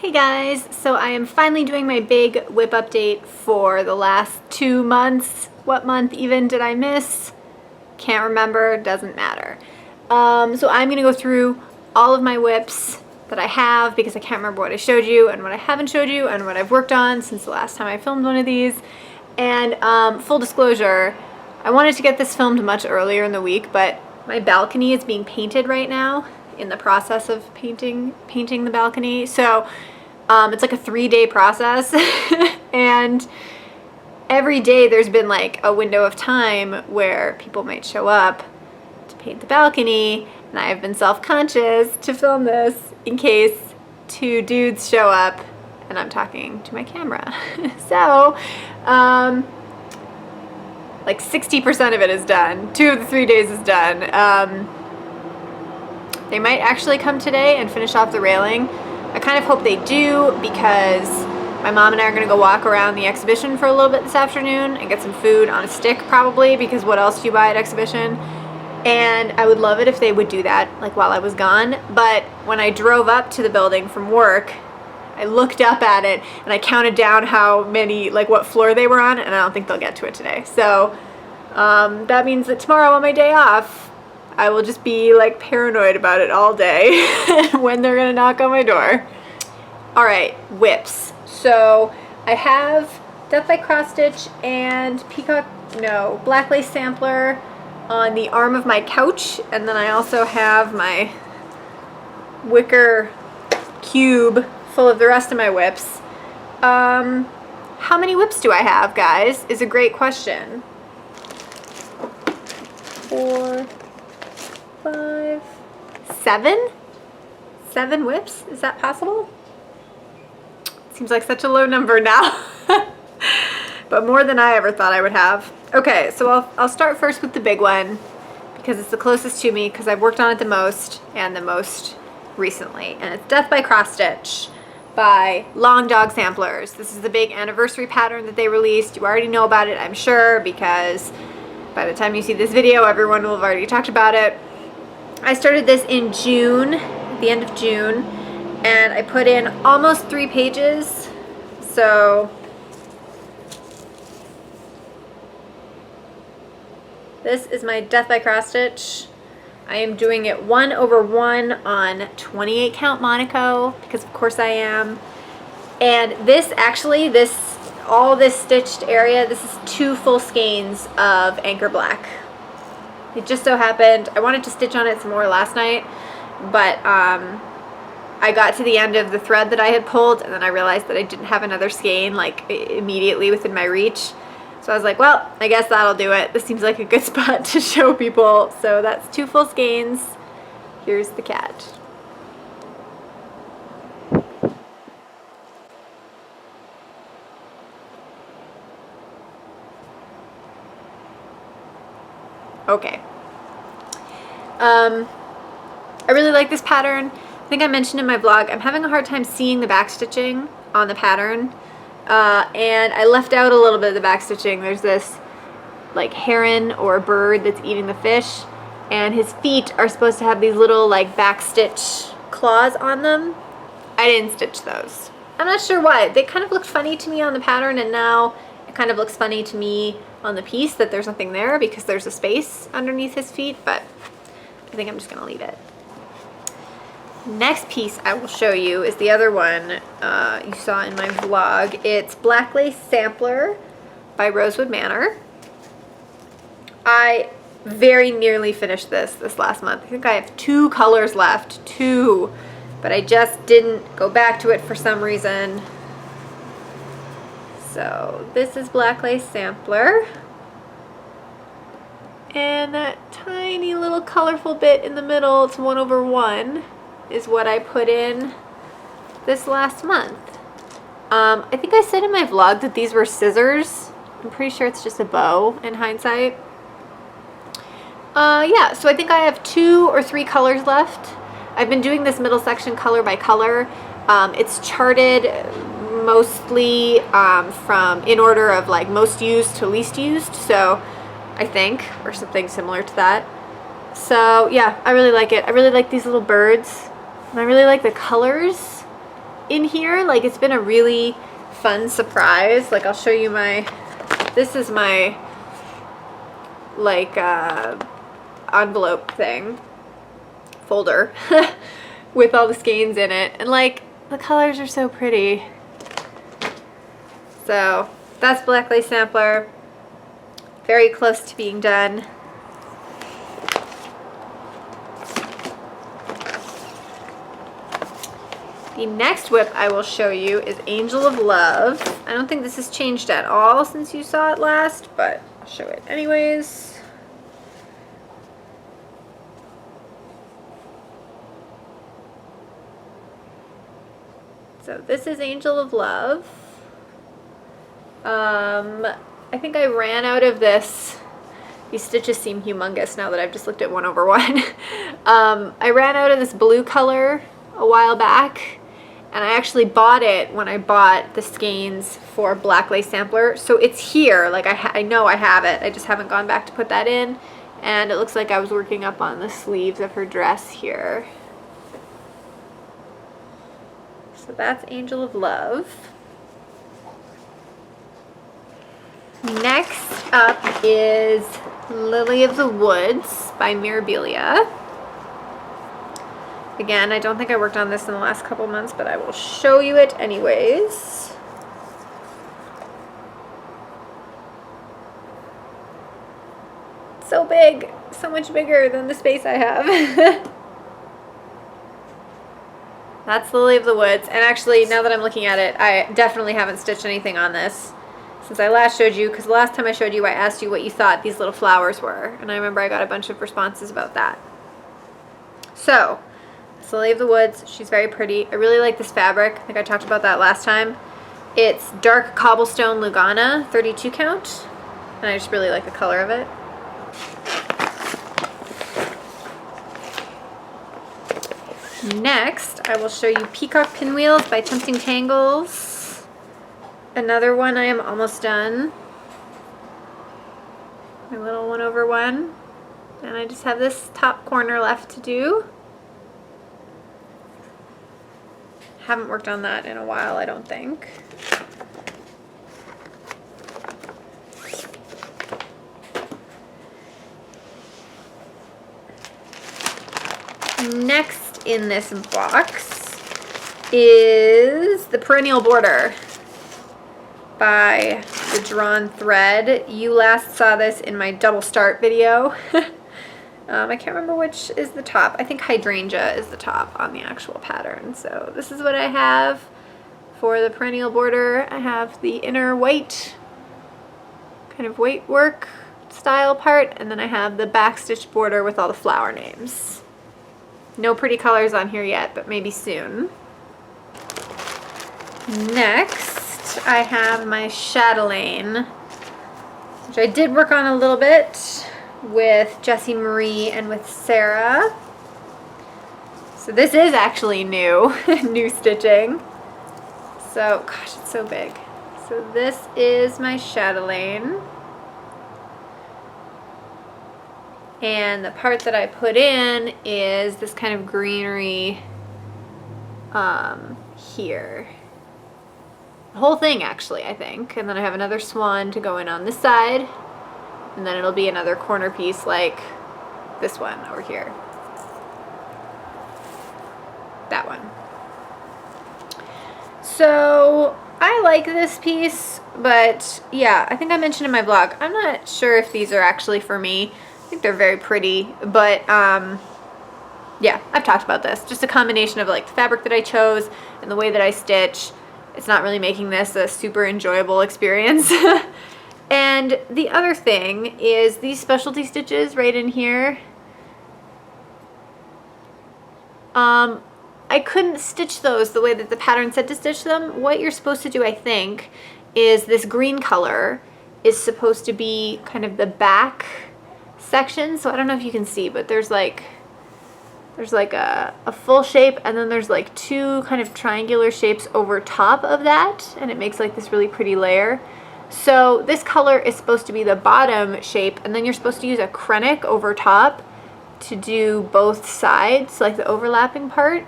Hey guys, so I am finally doing my big WIP update for the last 2 months. What month even did I miss? Can't remember, doesn't matter. So I'm gonna go through all of my WIPs that I have because I can't remember what I showed you and what I haven't showed you and what I've worked on since the last time I filmed one of these. And full disclosure, I wanted to get this filmed much earlier in the week, but my balcony is being painted right now, in the process of painting the balcony. So it's like a 3-day process and every day there's been like a window of time where people might show up to paint the balcony, and I have been self-conscious to film this in case 2 dudes show up and I'm talking to my camera. So like 60% of it is done. 2 of the 3 days is done. They might actually come today and finish off the railing. I kind of hope they do because my mom and I are going to go walk around the exhibition for a little bit this afternoon and get some food on a stick probably, because what else do you buy at exhibition? And I would love it if they would do that like while I was gone. But when I drove up to the building from work, I looked up at it and I counted down how many, like what floor they were on, and I don't think they'll get to it today. So that means that tomorrow on my day off, I will just be like paranoid about it all day when they're gonna knock on my door. All right, WIPs. So I have Death by Cross Stitch and Black Lace Sampler on the arm of my couch, and then I also have my wicker cube full of the rest of my WIPs. How many WIPs do I have, guys? Is a great question. 4, 5, 7? 7 WIPs? Is that possible? Seems like such a low number now. But more than I ever thought I would have. Okay, so I'll start first with the big one because it's the closest to me, because I've worked on it the most and the most recently. And it's Death by Cross Stitch by Long Dog Samplers. This is the big anniversary pattern that they released. You already know about it, I'm sure, because by the time you see this video, everyone will have already talked about it. I started this in June, at the end of June, and I put in almost 3 pages. So this is my Death by Cross Stitch. I am doing it 1/1 on 28 count Monaco, because of course I am. And this actually, all this stitched area, this is 2 full skeins of Anchor Black. It just so happened, I wanted to stitch on it some more last night, but I got to the end of the thread that I had pulled, and then I realized that I didn't have another skein like immediately within my reach. So I was like, well, I guess that'll do it. This seems like a good spot to show people. So that's 2 full skeins. Here's the cat. Okay. I really like this pattern. I think I mentioned in my vlog, I'm having a hard time seeing the back stitching on the pattern. And I left out a little bit of the back stitching. There's this like heron or bird that's eating the fish, and his feet are supposed to have these little like back stitch claws on them. I didn't stitch those. I'm not sure why. They kind of looked funny to me on the pattern, and now it kind of looks funny to me on the piece that there's nothing there because there's a space underneath his feet, but I think I'm just gonna leave it. Next piece I will show you is the other one you saw in my vlog. It's Black Lace Sampler by Rosewood Manor. I very nearly finished this last month. I think I have 2 colors left, 2, but I just didn't go back to it for some reason. So this is Black Lace Sampler. And that tiny little colorful bit in the middle, it's 1/1. Is what I put in this last month. I think I said in my vlog that these were scissors. I'm pretty sure it's just a bow in hindsight. Yeah, so I think I have 2 or 3 colors left. I've been doing this middle section color by color. It's charted mostly from in order of like most used to least used, so I think, or something similar to that. So yeah, I really like it. I really like these little birds, and I really like the colors. in here. Like, it's been a really fun surprise. Like, I'll show you this is my, like, envelope thing, folder, with all the skeins in it. And, like, the colors are so pretty. So, that's Black Lace Sampler. Very close to being done. The next WIP I will show you is Angel of Love. I don't think this has changed at all since you saw it last, but I'll show it anyways. So this is Angel of Love. I think I ran out of this. These stitches seem humongous now that I've just looked at 1/1. I ran out of this blue color a while back, and I actually bought it when I bought the skeins for Black Lace Sampler. So it's here, like I know I have it. I just haven't gone back to put that in. And it looks like I was working up on the sleeves of her dress here. So that's Angel of Love. Next up is Lily of the Woods by Mirabilia. Again, I don't think I worked on this in the last couple months, but I will show you it anyways. So big, so much bigger than the space I have. That's Lily of the Woods. And actually, now that I'm looking at it, I definitely haven't stitched anything on this since I last showed you, because the last time I showed you, I asked you what you thought these little flowers were. And I remember I got a bunch of responses about that. So, it's Lily of the Woods. She's very pretty. I really like this fabric. I think I talked about that last time. It's dark cobblestone Lugana, 32 count. And I just really like the color of it. Next, I will show you Peacock Pinwheels by Tempting Tangles. Another one I am almost done. My little 1/1. And I just have this top corner left to do. Haven't worked on that in a while, I don't think. Next in this box is the Perennial Border by the Drawn Thread. You last saw this in my double start video. I can't remember which is the top. I think Hydrangea is the top on the actual pattern. So this is what I have for the Perennial Border. I have the inner white, kind of white work style part, and then I have the backstitch border with all the flower names. No pretty colors on here yet, but maybe soon. Next, I have my chatelaine, which I did work on a little bit with Jessie Marie and with Sarah. So this is actually new, new stitching. So, gosh, it's so big. So this is my chatelaine. And the part that I put in is this kind of greenery here. The whole thing, actually, I think. And then I have another swan to go in on this side. And then it'll be another corner piece like this one over here. That one. So I like this piece, but yeah, I think I mentioned in my vlog, I'm not sure if these are actually for me. I think they're very pretty, but yeah, I've talked about this. Just a combination of like the fabric that I chose and the way that I stitch. It's not really making this a super enjoyable experience. And the other thing is these specialty stitches right in here. I couldn't stitch those the way that the pattern said to stitch them. What you're supposed to do, I think, is this green color is supposed to be kind of the back section. So I don't know if you can see, but there's like a full shape, and then there's like two kind of triangular shapes over top of that, and it makes like this really pretty layer. So this color is supposed to be the bottom shape, and then you're supposed to use a krennic over top to do both sides, like the overlapping part.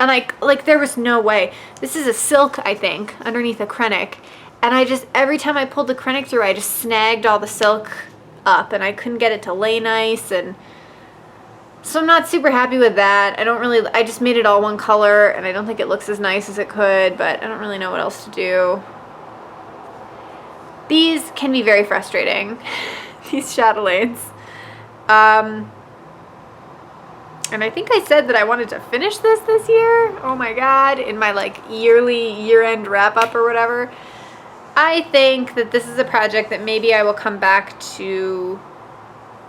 And like there was no way. This is a silk, I think, underneath a Krennic. And I just, every time I pulled the Krennic through, I just snagged all the silk up and I couldn't get it to lay nice. And so I'm not super happy with that. I just made it all one color and I don't think it looks as nice as it could, but I don't really know what else to do. These can be very frustrating, these chatelaines. And I think I said that I wanted to finish this year. Oh my God, in my like year-end wrap up or whatever. I think that this is a project that maybe I will come back to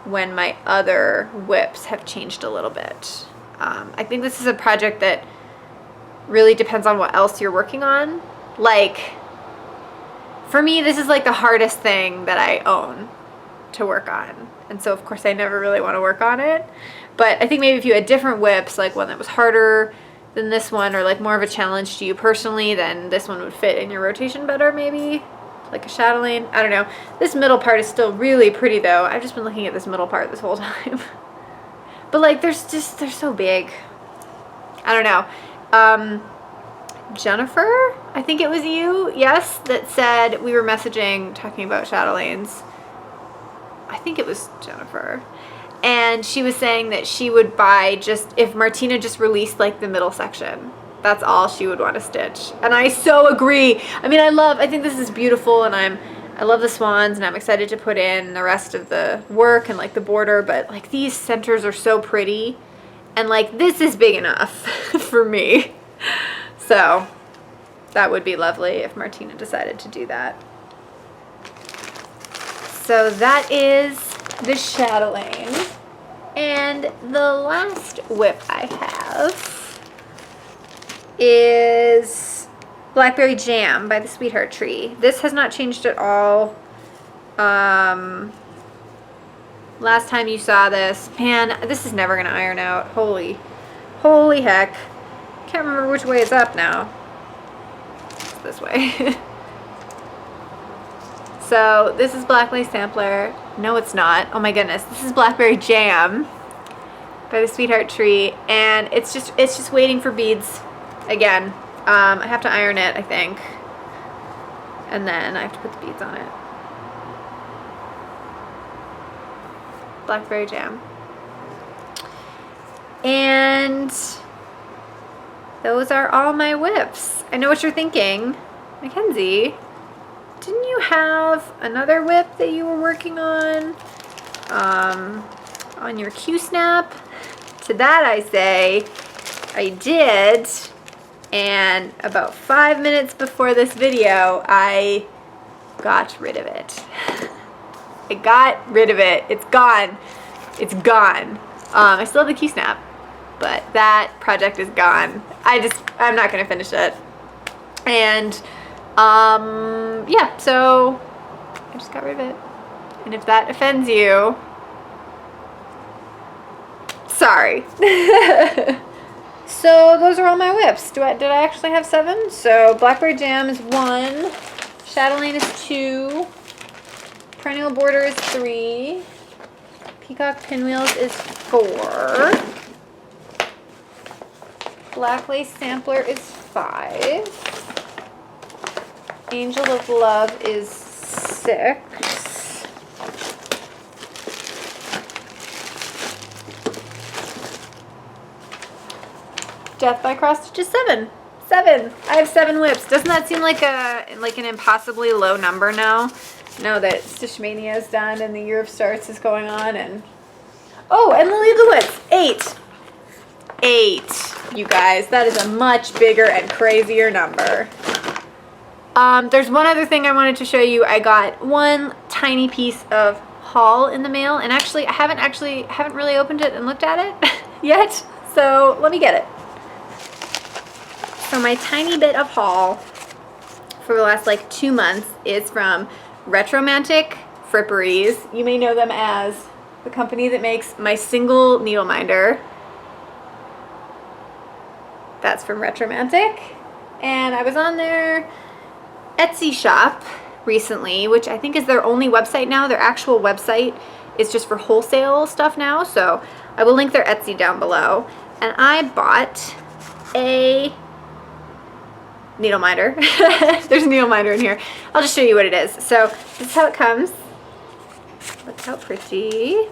when my other WIPs have changed a little bit. I think this is a project that really depends on what else you're working on. Like, for me, this is like the hardest thing that I own to work on. And so, of course, I never really want to work on it. But I think maybe if you had different WIPs, like one that was harder than this one, or like more of a challenge to you personally, then this one would fit in your rotation better, maybe. Like a chatelaine. I don't know. This middle part is still really pretty, though. I've just been looking at this middle part this whole time. But, like, they're so big. I don't know. Jennifer, I think it was you, yes, that said we were messaging, talking about chatelaines. I think it was Jennifer. And she was saying that she would buy just, if Martina just released like the middle section, that's all she would want to stitch. And I so agree. I mean, I think this is beautiful, and I love the swans, and I'm excited to put in the rest of the work and like the border, but like these centers are so pretty, and like this is big enough for me. So that would be lovely if Martina decided to do that. So that is the chatelaine. And the last WIP I have is Blackberry Jam by the Sweetheart Tree. This has not changed at all. Last time you saw this, man, this is never gonna iron out. Holy heck. Can't remember which way it's up now. It's this way. So this is Black Lace Sampler. No, it's not. Oh my goodness. This is Blackberry Jam by the Sweetheart Tree, and it's just waiting for beads again. I have to iron it, I think, and then I have to put the beads on it. Blackberry Jam. And those are all my WIPs. I know what you're thinking. McKenzie, didn't you have another WIP that you were working on your Q-snap? To that I say, I did, and about 5 minutes before this video, I got rid of it. I got rid of it. It's gone. It's gone. I still have the Q-snap, but that project is gone. I'm not gonna finish it. And yeah, so I just got rid of it. And if that offends you, sorry. So those are all my WIPs. Did I actually have 7? So Blackberry Jam is 1, Chatelaine is 2, Perennial Border is 3, Peacock Pinwheels is 4, Black Lace Sampler is 5, Angel of Love is 6, Death by Cross Stitch is 7. 7. I have 7 WIPs. Doesn't that seem like an impossibly low number now? Now that Stitch Mania is done and the Year of Starts is going on, and oh, and Lily of the Woods, 8. 8, you guys. That is a much bigger and crazier number. There's one other thing I wanted to show you. I got one tiny piece of haul in the mail, and actually I haven't really opened it and looked at it yet. So let me get it. So my tiny bit of haul for the last like 2 months is from Retromantic Fripperies. You may know them as the company that makes my single needle minder. That's from Retromantic. And I was on their Etsy shop recently, which I think is their only website now. Their actual website is just for wholesale stuff now. So I will link their Etsy down below. And I bought a needle minder. There's a needle minder in here. I'll just show you what it is. So this is how it comes. Look how pretty.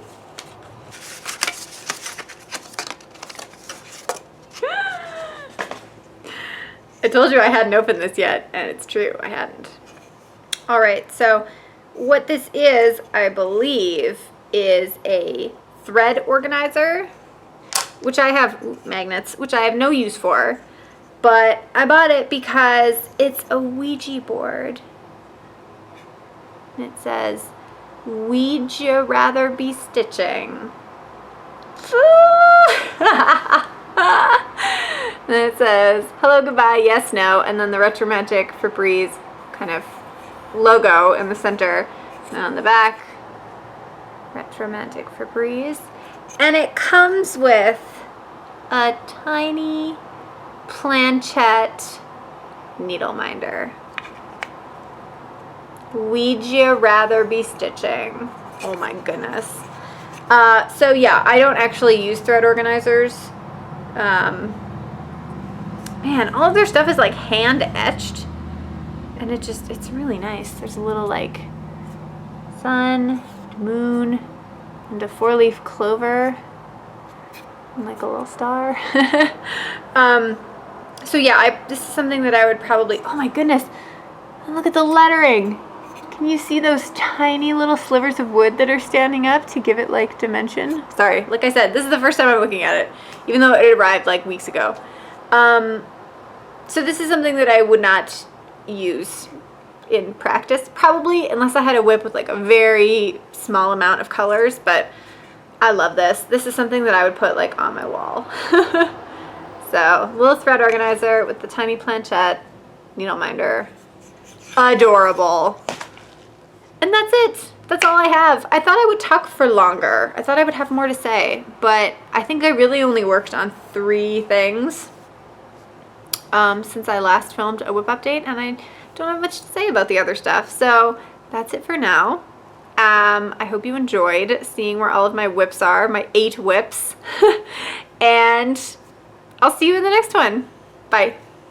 I told you I hadn't opened this yet, and it's true, I hadn't. All right, so what this is, I believe, is a thread organizer, which I have, magnets, which I have no use for, but I bought it because it's a Ouija board. And it says, "We'd you rather be stitching?" And it says, "Hello, goodbye, yes, no," and then the Retromantic Fripperies kind of logo in the center, and on the back, Retromantic Fripperies. And it comes with a tiny planchette needle minder. We'd you rather be stitching? Oh my goodness. So yeah, I don't actually use thread organizers. Man, all of their stuff is like hand etched, and it's really nice. There's a little like sun, moon, and a 4-leaf clover, and like a little star. So yeah, this is something that I would probably, oh my goodness, and look at the lettering. Can you see those tiny little slivers of wood that are standing up to give it like dimension? Sorry, like I said, this is the first time I'm looking at it, even though it arrived like weeks ago. So this is something that I would not use in practice, probably, unless I had a WIP with like a very small amount of colors, but I love this. This is something that I would put like on my wall. So, little thread organizer with the tiny planchette, needle minder. Adorable. And that's it. That's all I have. I thought I would talk for longer. I thought I would have more to say, but I think I really only worked on 3 things since I last filmed a WIP update, and I don't have much to say about the other stuff. So that's it for now. I hope you enjoyed seeing where all of my WIPs are, my 8 WIPs. And I'll see you in the next one. Bye.